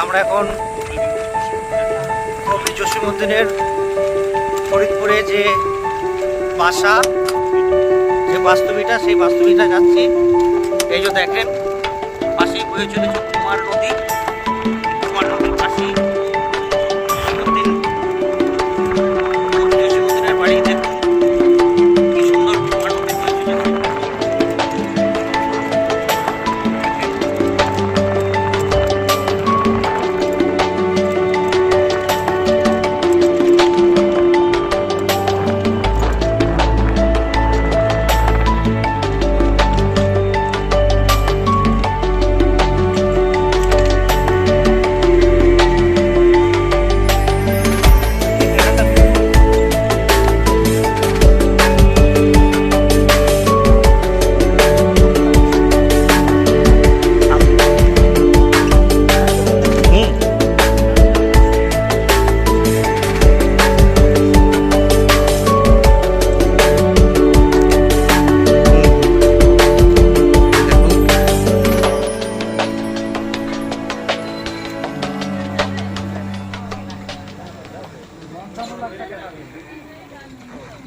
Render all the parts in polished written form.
আমরা এখন কবি জসীমউদ্দিনের ফরিদপুরে যে বাসা, যে বাস্তবিটা, সেই বাস্তবিটা যাচ্ছি। এই যে দেখেন পাশেই বয়ে চলেছে কুমার নদী। কুমার নদীর পাশেই জসীমউদ্দিনের বাড়ি। দেখুন কি সুন্দর কুমার নদী বয়ে চলেছে।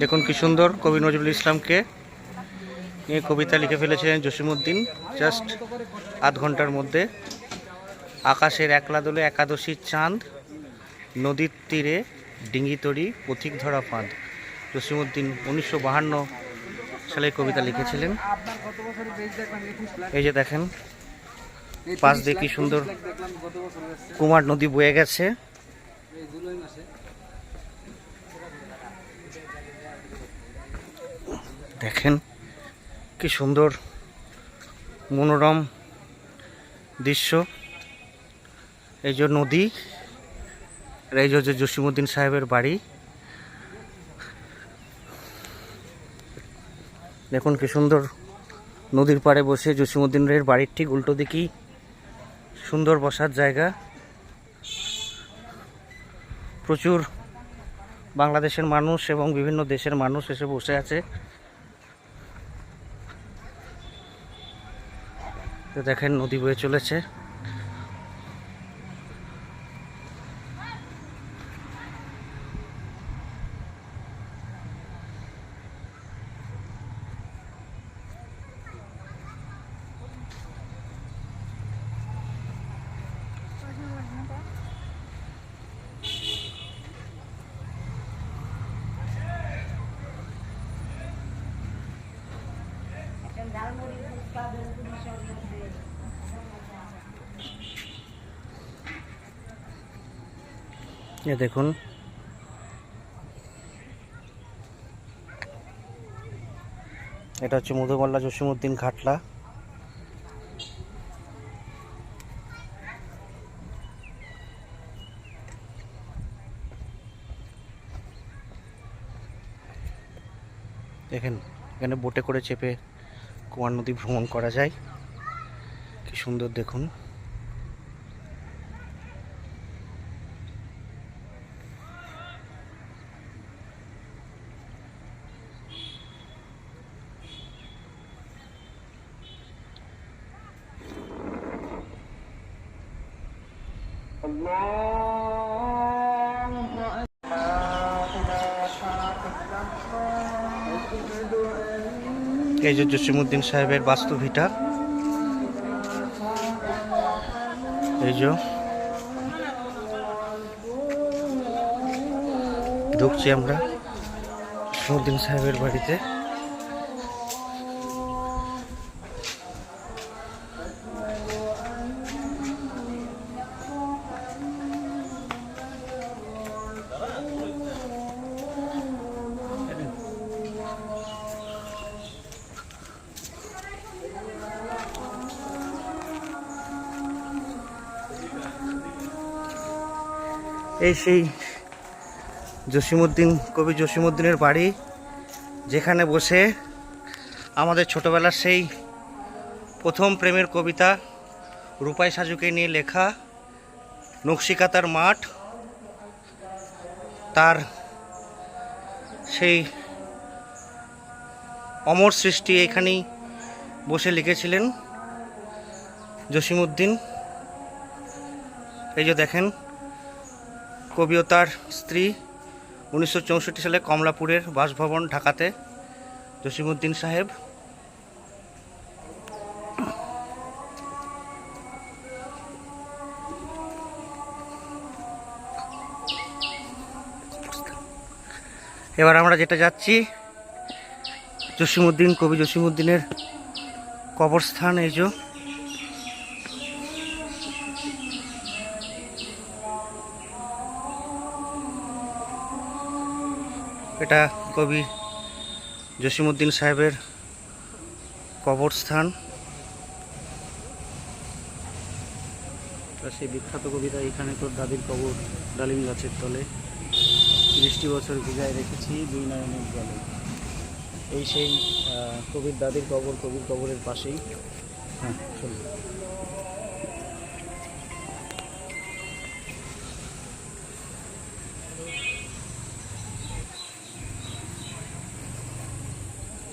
দেখুন কি সুন্দর কবি নজরুল ইসলামকে নিয়ে কবিতা লিখে ফেলেছিলেন জসীমউদ্দিন জাস্ট আধ ঘন্টার মধ্যে। আকাশের একলা দোলে একাদশীর চাঁদ, নদীর তীরে ডিঙ্গি তরি পথিক ধরা ফাঁদ। জসীমউদ্দিন 1952 সালে কবিতা লিখেছিলেন। এই যে দেখেন পাশ দিয়ে কি সুন্দর কুমার নদী বয়ে গেছে। দেখেন কি সুন্দর মনোরম দৃশ্য। এই যে নদী, আর এই যে জসীমউদ্দিন সাহেবের বাড়ি। দেখুন কি সুন্দর নদীর পাড়ে বসে জসীমউদ্দিনের বাড়ির ঠিক উল্টো দিকেই সুন্দর বসার জায়গা। প্রচুর বাংলাদেশের মানুষ এবং বিভিন্ন দেশের মানুষ এসে বসে আছে। দেখেন নদী বয়ে চলেছে। এ দেখুন এটা হচ্ছে মধুমল্লা জসীমউদ্দিন ঘাটলা। দেখেন এখানে বোটে করে চেপে কুমার নদী ভ্রমণ করা যায়। কি সুন্দর দেখুন। এই যে জসীমউদ্দিন সাহেবের বাস্তুভিটা। এই যে ঢুকছি আমরা জসীমউদ্দিন সাহেবের বাড়িতে। এই সেই জসীমউদ্দিন, কবি জসীমউদ্দিনের বাড়ি, যেখানে বসে আমাদের ছোটবেলার সেই প্রথম প্রেমের কবিতা রূপাই সাজুকে নিয়ে লেখা নকশিকাতার মাঠ, তার সেই অমর সৃষ্টি এখানেই বসে লিখেছিলেন জসীমউদ্দিন। এই যে দেখেন, কবি ও তার স্ত্রী 1964 সালে কমলাপুরের বাসভবন ঢাকাতে, জসিমউদ্দিন সাহেব। এবার আমরা যেটা যাচ্ছি, জসিমউদ্দিন, কবি জসিমউদ্দিনের কবরস্থান। এই যে এটা কবি জসিমউদ্দিন সাহেবের কবরস্থান। সেই বিখ্যাত কবিতা, এখানে তোর দাদির কবর ডালিম গাছের তলে, 30টি বছর ভিজায় রেখেছি দুই নয়নের জলে। এই সেই কবির দাদির কবর, কবির কবরের পাশেই। হ্যাঁ, চলুন।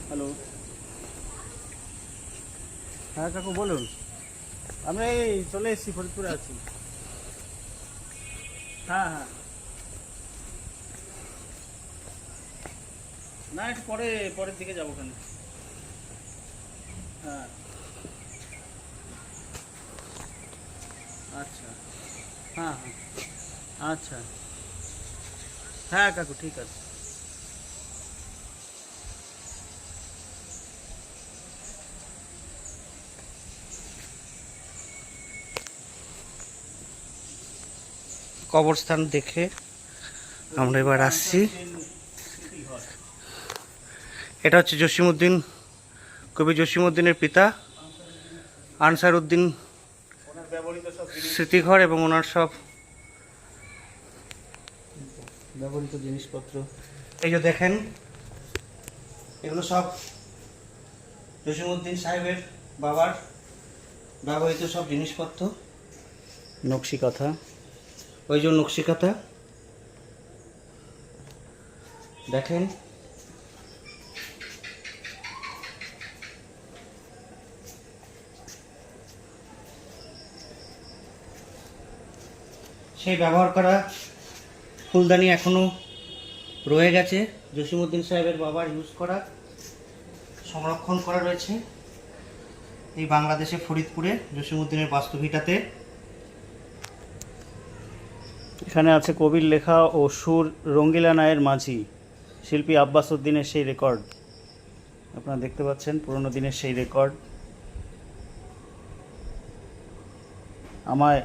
হ্যালো, হ্যাঁ কাকু বলুন। আমরা এই চলে এসেছি, ফরিদপুরে আছি। হ্যাঁ হ্যাঁ, না একটু পরের দিকে যাবো ওখানে। হ্যাঁ, আচ্ছা, হ্যাঁ হ্যাঁ, আচ্ছা, হ্যাঁ কাকু ঠিক আছে। কবরস্থান দেখে আমরা এবার আসছি। এটা হচ্ছে জসিমউদ্দিন, কবি জসিমউদ্দিনের পিতা আনসার উদ্দিন স্মৃতিঘর এবং ওনার সব ব্যবহৃত জিনিসপত্র। এই যে দেখেন, এগুলো সব জসিমউদ্দিন সাহেবের বাবার ব্যবহৃত সব জিনিসপত্র। নকশি কাঁথা, ওই যে নকশিকাঁথা দেখেন। সেই ব্যবহার করা ফুলদানি এখনো রয়ে গেছে, জসিমউদ্দিন সাহেবের বাবার ইউজ করা, সংরক্ষণ করা রয়েছে এই বাংলাদেশে ফরিদপুরে জসিমউদ্দিনের বাস্তুভিটাতে। এখানে আছে কবির লেখা ও সুর রঙ্গিলা নায়ের মাঝি, শিল্পী আব্বাস উদ্দিনের সেই রেকর্ড। আপনারা দেখতে পাচ্ছেন পুরনো দিনের সেই রেকর্ড। আমায়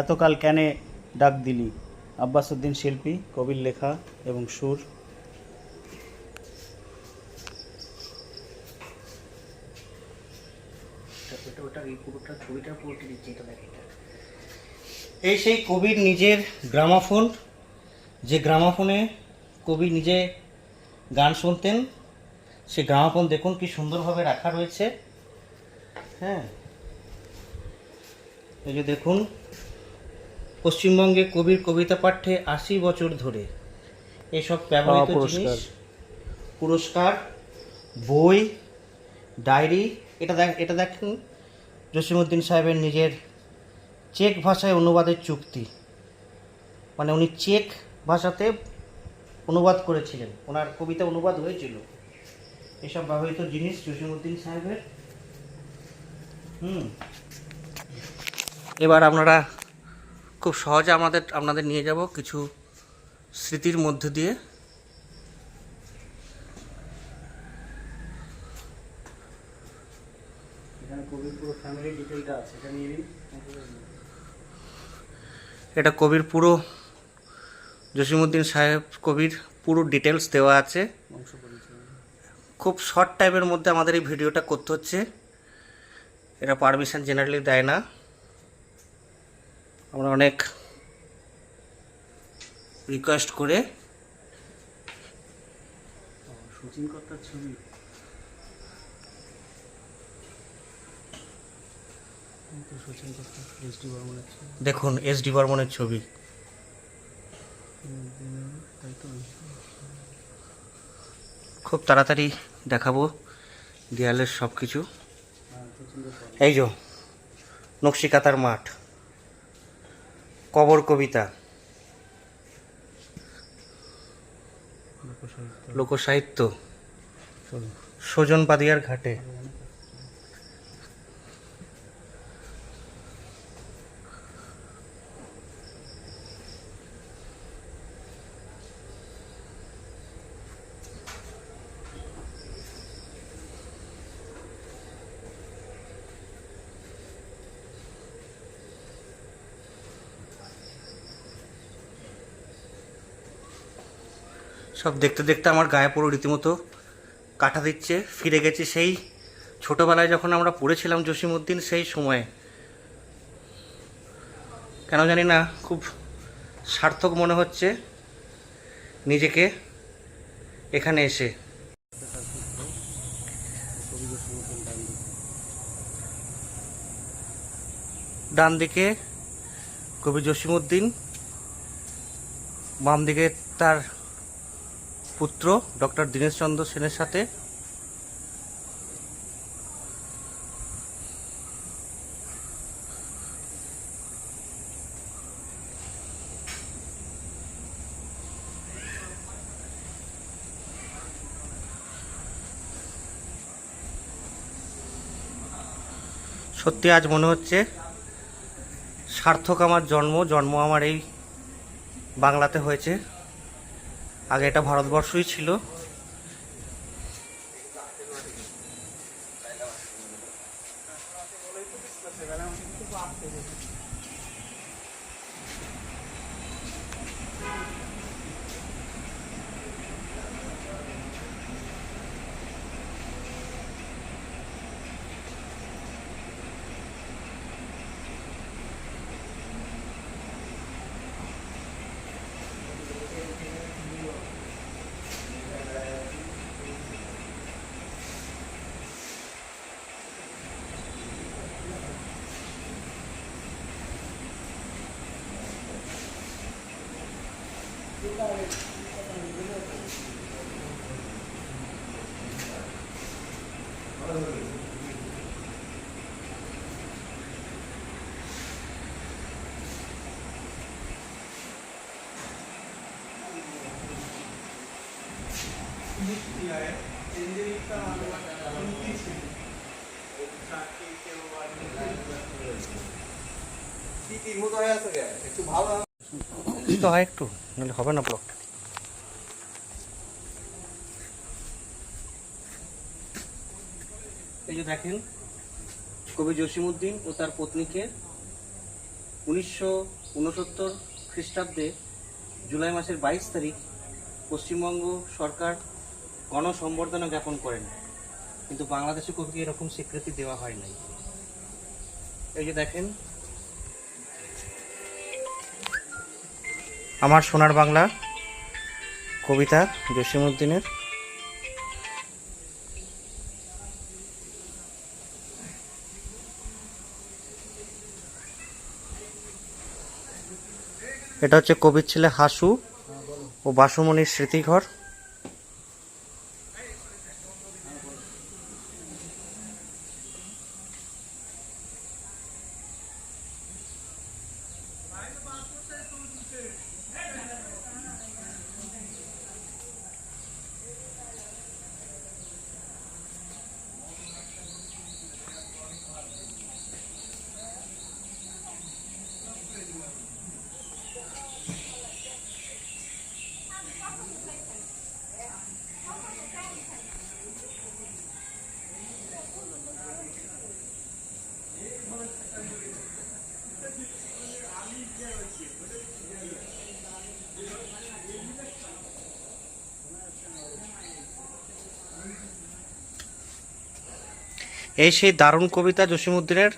এতকাল কেনে ডাক দিলি, আব্বাস উদ্দিন শিল্পী, কবির লেখা এবং সুর। এই সেই কবির নিজের গ্রামাফোন, যে গ্রামাফোনে কবি নিজে গান শুনতেন। সে গ্রামাফোন দেখুন কি সুন্দরভাবে রাখা রয়েছে। হ্যাঁ, এই যে দেখুন, পশ্চিমবঙ্গে কবির কবিতা পাঠে 80 বছর ধরে এসব ব্যবহৃত জিনিস, পুরস্কার, বই, ডায়েরি। এটা দেখেন জসিমউদ্দিন সাহেবের নিজের চেক ভাষায় অনুবাদের চুক্তি, মানে উনি চেক ভাষাতে অনুবাদ করেছিলেন, ওনার কবিতা অনুবাদ হয়েছিল। এসব ব্যবহৃত জিনিস জসিমউদ্দিন সাহেবের। এবার আপনারা খুব সহজে আপনাদের নিয়ে যাব কিছু স্মৃতির মধ্য দিয়ে। এখানে কবির পুরো ফ্যামিলি ডিটেইলটা আছে, এটা নিয়ে নিন। এটা কবির পুরো, জসিমউদ্দিন সাহেব কবির পুরো ডিটেলস দেওয়া আছে। বংশ পরিচয়। খুব শর্ট টাইমের মধ্যে আমাদের এই ভিডিওটা করতে হচ্ছে, এটা পারমিশন জেনারেলি দেয় না। আমরা অনেক রিকোয়েস্ট করে। শচীন কর্তার ছবি, শচীন কর্তার, এসডি বর্মনের ছবি দেখুন, এসডি বর্মনের ছবি। তাই তো। খুব তাড়াতাড়ি দেখাবো দেয়ালের সব কিছু। এই যে নকশিকাঁথার মাঠ, কবর কবিতা, লোকসাহিত্য, সুজন পাদিয়ার ঘাটে। সব দেখতে দেখতে আমার গায়ে পুরো রীতিমতো কাটা দিচ্ছে। ফিরে গেছি সেই ছোটোবেলায় যখন আমরা পড়েছিলাম জসিমউদ্দিন, সেই সময়ে। কেন জানি না খুব সার্থক মনে হচ্ছে নিজেকে এখানে এসে। ডান দিকে কবি জসিমউদ্দিন, বাম দিকে তার পুত্র ডক্টর দীনেশচন্দ্র সেনের সাথে। সত্যি আজ মনে হচ্ছে সার্থক আমার জন্ম আমার এই বাংলাতে হয়েছে। আগে এটা ভারতবর্ষই ছিল। তো হয় একটু, নাহলে হবে না ব্লগ। এই যে দেখেন কবি জসিমউদ্দিন ও তার পত্নীকে 1969 খ্রিস্টাব্দে জুলাই মাসের 22 তারিখ পশ্চিমবঙ্গ সরকার গণসম্বর্ধনা জ্ঞাপন করেন, কিন্তু বাংলাদেশে কবিকে এরকম স্বীকৃতি দেওয়া হয় নাই। এই যে দেখেন আমার সোনার বাংলা কবিতা জসিমউদ্দিনের। এটা হচ্ছে কবির ছেলে হাসু ও বাসুমণির স্মৃতিঘর। এই সেই দারুণ কবিতা জসিমউদ্দিনের,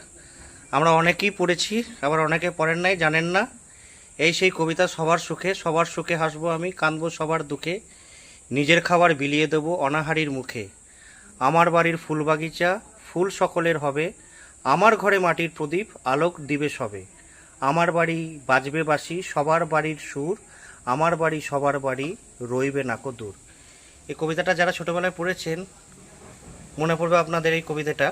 আমরা অনেকেই পড়েছি, আবার অনেকে পড়েন নাই, জানেন না। এই সেই কবিতা, সবার সুখে হাসবো আমি, কাঁদবো সবার দুঃখে, নিজের খাবার বিলিয়ে দেবো অনাহারীর মুখে, আমার বাড়ির ফুল বাগিচা ফুল সকলের হবে, আমার ঘরে মাটির প্রদীপ আলোক দিবে সবে, আমার বাড়ি বাজবে বাঁশি সবার বাড়ির সুর, আমার বাড়ি সবার বাড়ি রইবে নাকো দূর। এই কবিতাটা যারা ছোটবেলায় পড়েছেন মনে পড়বে আপনাদের এই কবিতাটা।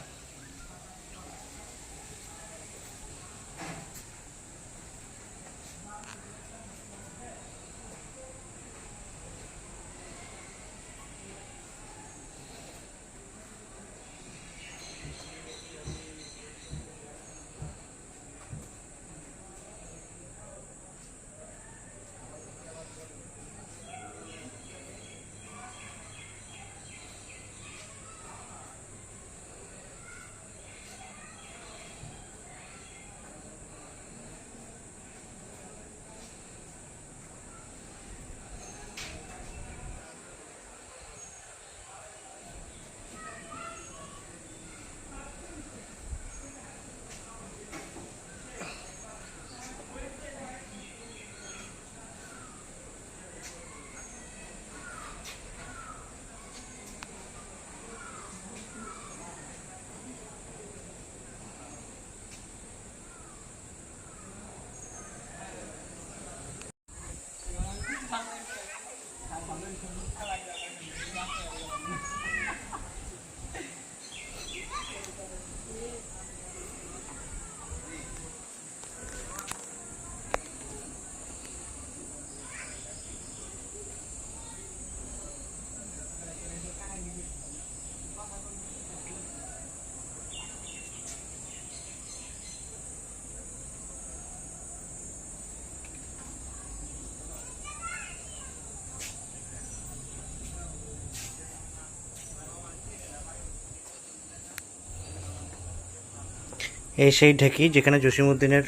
এই সেই ঢেকি যেখানে জসিমউদ্দিনের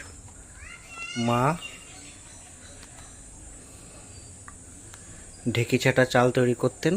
মা ঢেকি ছাটা চাল তৈরি করতেন।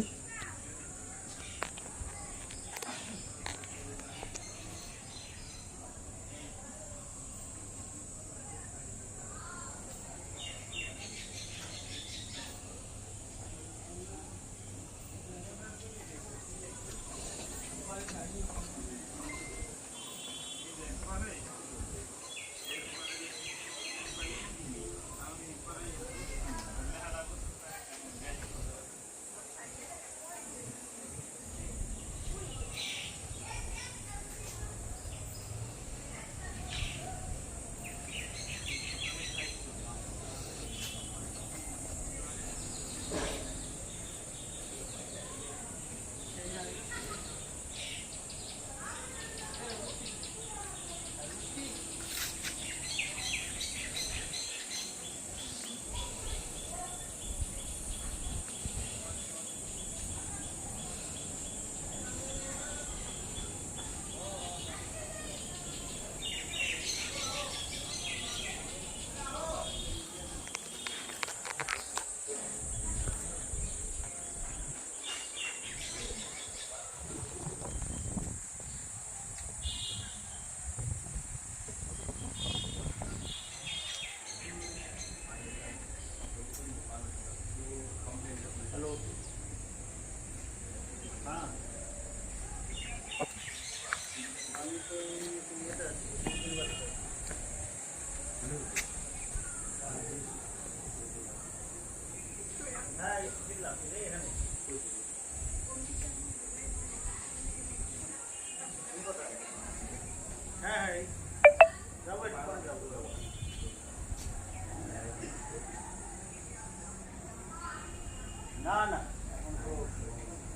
না না,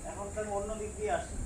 এখন তো আমি অন্য দিক দিয়ে আসছি।